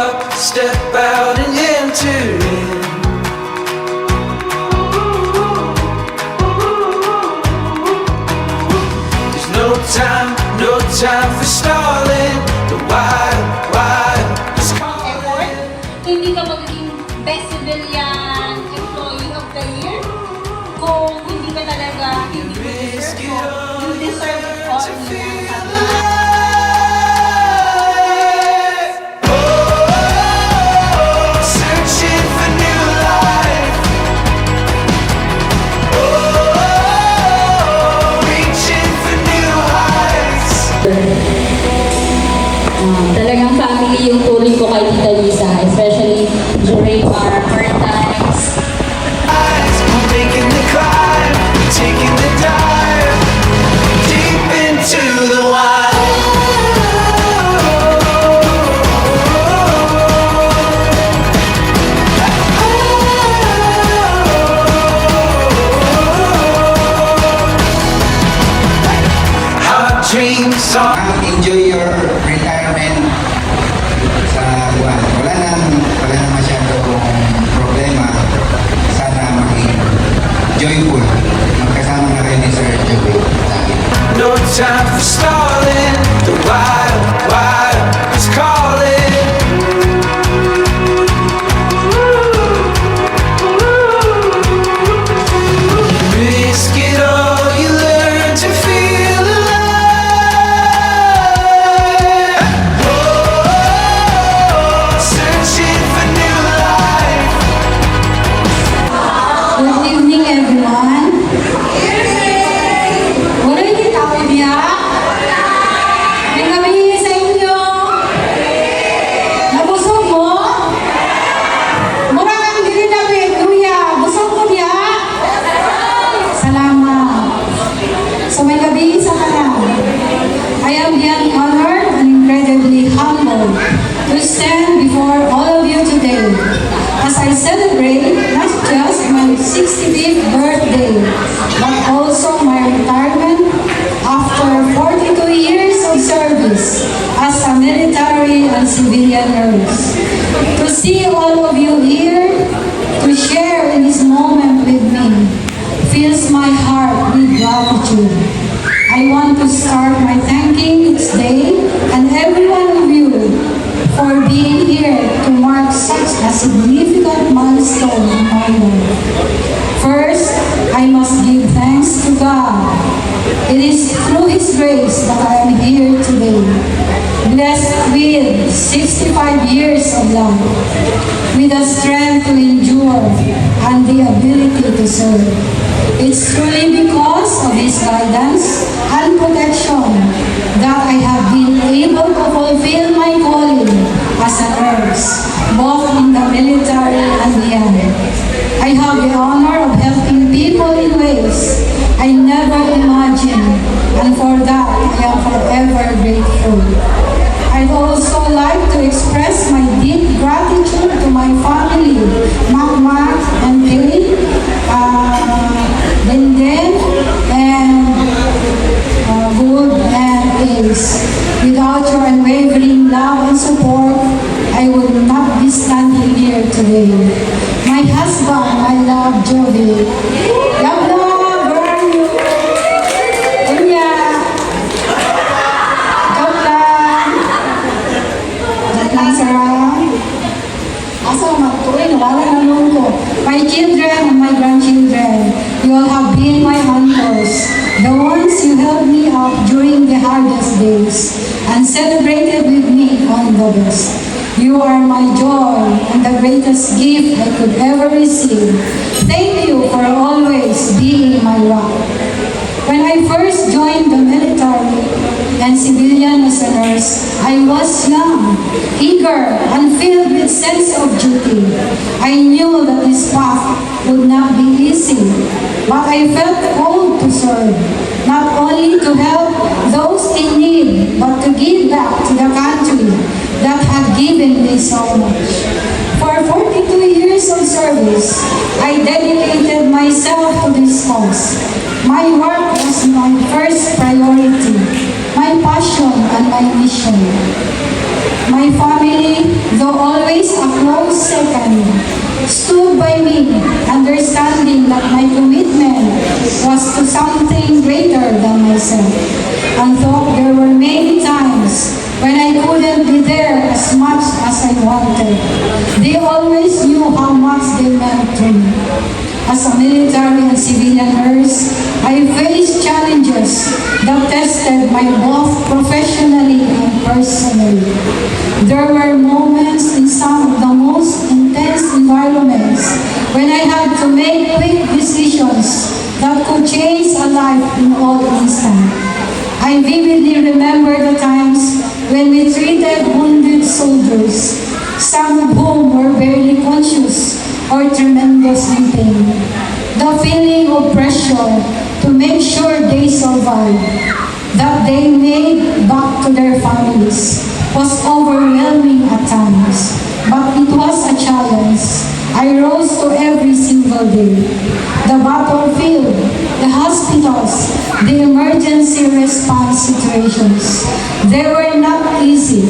up, step out and enter in. There's no time for stalling. The wild is calling. Hindi ka magiging best civilian employee of the year kung hindi ka talaga hindi deserve mo. You deserve it all. Searching for new life. Reaching for new heights. Talagang family yung tuloy ko kay Tita Lisa, especially during our hard times. We're making the climb, taking the dive deep into the wild. Our dreams are. Enjoy your retirement sa buwan. Wala nang masyadong problema. Sana maging joyful. Magkasama na rin ni Sir Joey. No time for stalling. The wild is calling. Risk it all, you learn to feel alive. Searching for new life. Good evening, everyone. Wala yung tao niya? May kami sa inyo. Nabusog mo? Mura kang dili na Luya. Busog mo niya? Salamat. So may gabi sa kanang. I am beyond honored and incredibly humbled to stand before all of you today as I celebrate not just my 65th birthday, but also my retirement after 42 years of service as a military and civilian nurse. To see all of you here, to share in this moment with me, fills my heart with gratitude. I want to start by thanking each day and every one of you for being here to mark such a significant milestone in my life. First, I must give thanks to God. It is through His grace that I am here today, blessed with 65 years of life, with the strength to endure and the ability to serve. It's truly because of His guidance and protection that I have been able to fulfill my calling as a nurse, both in the military and beyond. I have the honor of helping people in ways I never imagined, and for that I am forever grateful. I'd also like to express my deep gratitude to my family, Mac and Kay, Linden, and Good and Ace. Without your unwavering love and support, I would not be standing here today. My husband, I love Joey. Love, burn you. Kuya. Joke lang. Joke lang, Sarah. Asa magtuloy, wala na ko. My children and my grandchildren, you all have been my mentors. The ones who held me up during the hardest days and celebrated with me on the best. You are my joy and the greatest gift I could ever receive. Thank you for always being my rock. When I first joined the military and civilian as a nurse, I was young, eager, and filled with sense of duty. I knew that this path would not be easy, but I felt called to serve, not only to help those in need, but to give back to the country that had given me so much. For 42 years of service, I dedicated myself to this cause. My work was my first priority, my passion and my mission. My family, though all me, understanding that my commitment was to something greater than myself. And though there were many times when I couldn't be there as much as I wanted, they always knew how much they meant to me. As a military and civilian nurse, I faced challenges that tested my both professionally and personally. There were moments in some of the most intense environments when I had to make quick decisions that could change a life in all instants. I vividly remember the times when we treated wounded soldiers, some of whom were barely conscious or tremendously in pain. The feeling of pressure to make sure they survive, that they made back to their families, was overwhelming at times. But it was a challenge I rose to every single day. The battlefield, the hospitals, the emergency response situations, they were not easy,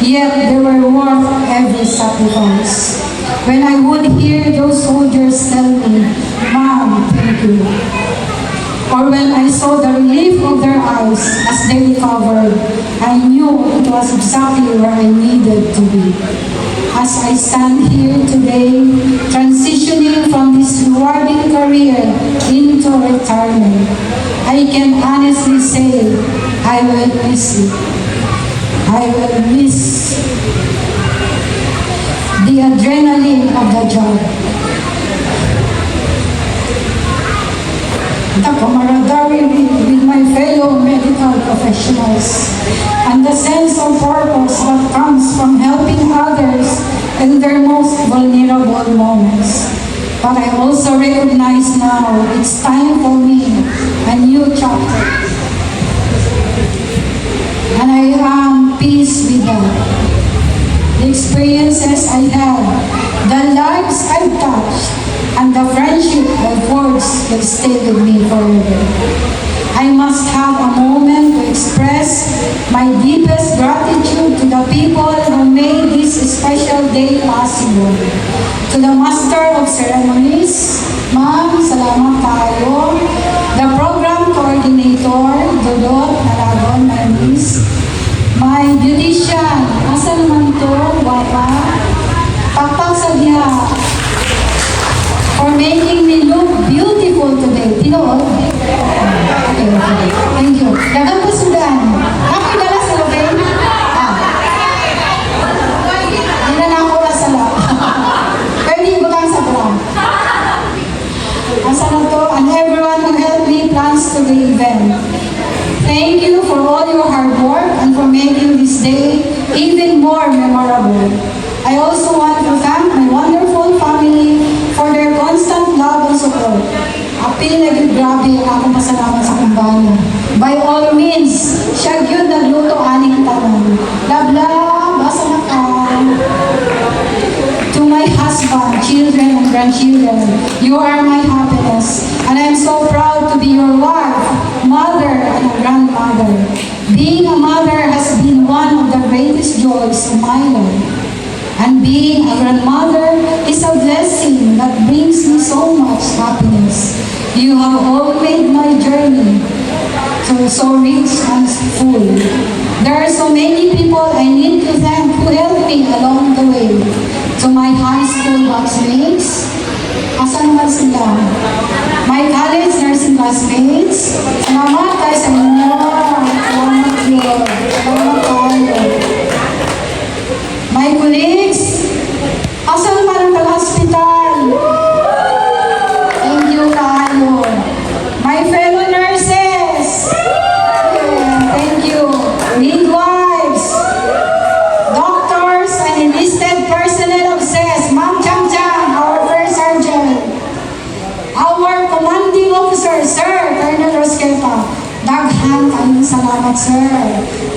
yet they were worth every sacrifice. When I would hear those soldiers tell me, "Mom, thank you," or when I saw the relief of their eyes as they recovered, I knew it was exactly where I needed to be. As I stand here today, transitioning from this rewarding career into retirement, I can honestly say I will miss it. I will miss the adrenaline of the job, the camaraderie with my fellow medical professionals, and the sense of purpose that comes from helping others in their most vulnerable moments. But I also recognize now it's time for me a new chapter. And I am peace with that. The experiences I had, the lives I've touched, and the friendship I've forged will stay with me forever. I must have a moment to express my deepest gratitude to the people who made this special day possible. To the Master of Ceremonies, Ma'am, salamat tayo. The Program Coordinator, Dodot Aragon, my niece. My beautician, asa naman to, guwapa? Pakpak sa diha. For making me look beautiful today. Tinood? Okay. Thank you. Dagang pasudan. Ako dala sa lobeng? Hindi na ako nasala. Pwede ba kang sa bra? Asa na to? And everyone who helped me plans to the event. Thank you for all your hard work and for making this day even more memorable. I also want to thank my wonderful family for their constant love and support. Apil na yun, grabe, ako pasalamat sa kumbana. By all means, siya yun nagluto aning tanong. Labla, basa na ka. To my husband, children, and grandchildren, you are my happiness. And I am so proud to be your wife, mother, and a grandmother. Being a mother has been one of the greatest joys of my life. And being a grandmother is a blessing that brings me so much happiness. You have all made my journey so rich and full. There are so many people I need to thank who helped me along the way. To my high school batchmates, asan naman sila? My college nursing classmates, salamat tayo sa inyo. Salamat yun. Salamat tayo. My colleagues, asan naman ang taga-hospital? Thank you, kayo. My fellow nurses, thank you. Midwives, doctors, and enlisted personnel of SES, Ma'am Chang Chang, our first sergeant. Our commanding officer, Sir Colonel Rosqueta, daghan kayong salamat, sir.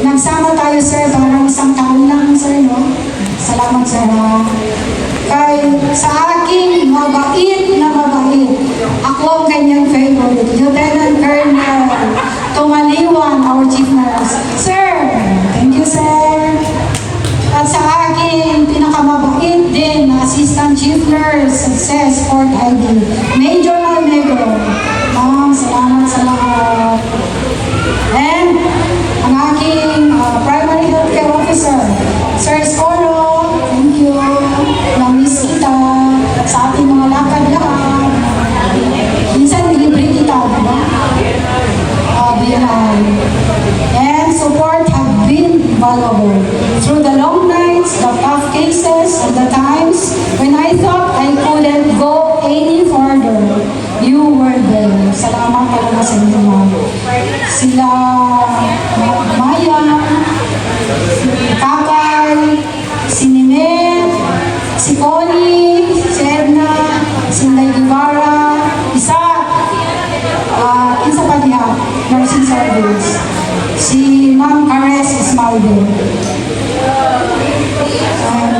Nagsama tayo, sir, parang isang taon lang, sir, no? Salamat, sir, ha? Kay, sa aking mabait na mabait, ako ang kanyang favorite, Lieutenant Colonel Tumaliwan, our chief nurse. Sir, thank you, sir. At sa aking pinakamabait din na assistant chief Counselor Success Port ID, Major Almegro. Ma'am, salamat sa lahat. And ang aking primary healthcare officer, Sir Escoro, thank you. Na-miss kita sa ating mga lakad-lakad. Minsan nilibre kita, di ba? Biyahan. And support have been valuable. Through the long nights, the tough cases, and the times when I thought I couldn't go any further, you were there. Salamat talaga sa inyo, ma'am. Sila Maya, si Kakay, si Nimet, si Connie, si Edna, si Nay Guevara, isa pa diha, nursing service, si Ma'am Cares Ismalde.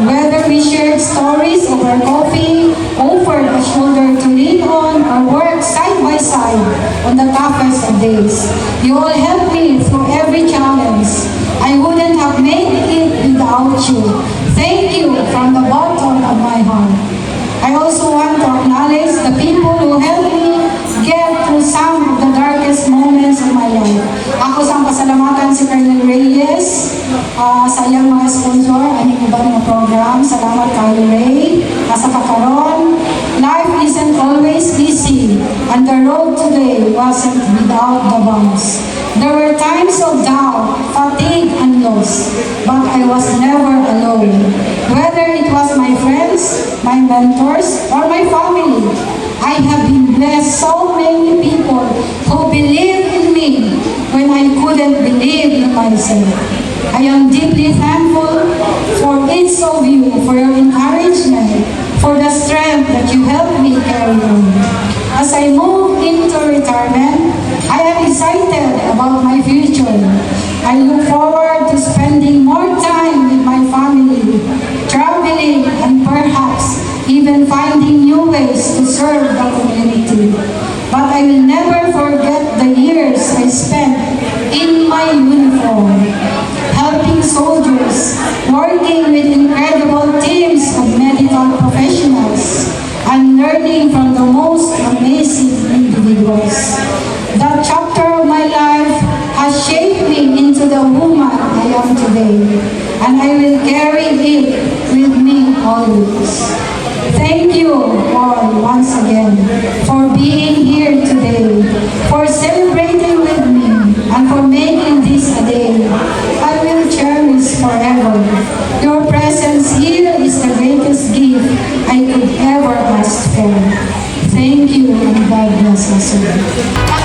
Whether we shared stories over coffee, offered a shoulder to lean on, or worked side by side on the toughest of days, you all helped me through every challenge. I wouldn't have made it without you. Thank you from the bottom of my heart. I also want to acknowledge the people who helped me get through some of the darkest moments of my life. Ako sa pasalamatan si Colonel Reyes, sa iyang mga sponsor, aning ibang mga program. Salamat kay Ray, nasa kakaroon. Life isn't always easy, and the road today wasn't without the bumps. There were times of doubt, fatigue, and loss, but I was never alone. Whether it was my friends, my mentors, or my family, I have been blessed so many people who believed in me when I couldn't believe in myself. I am deeply thankful for each of you, for your encouragement, for the strength that you helped me carry on. As I move into retirement, I am excited about my future. I look forward to spending more time with my family, traveling, and perhaps even finding new ways to serve the community. But I will never forget the years I spent in my uniform, helping soldiers, working with incredible teams of medical professionals, and learning from the most amazing individuals. That chapter of my life has shaped me into the woman I am today, and I will carry it with me always. Thank you all once again for being here today, for celebrating with me, and for making this a day I will cherish forever. Your presence here is the greatest gift I could ever ask for. Thank you, and God bless us all.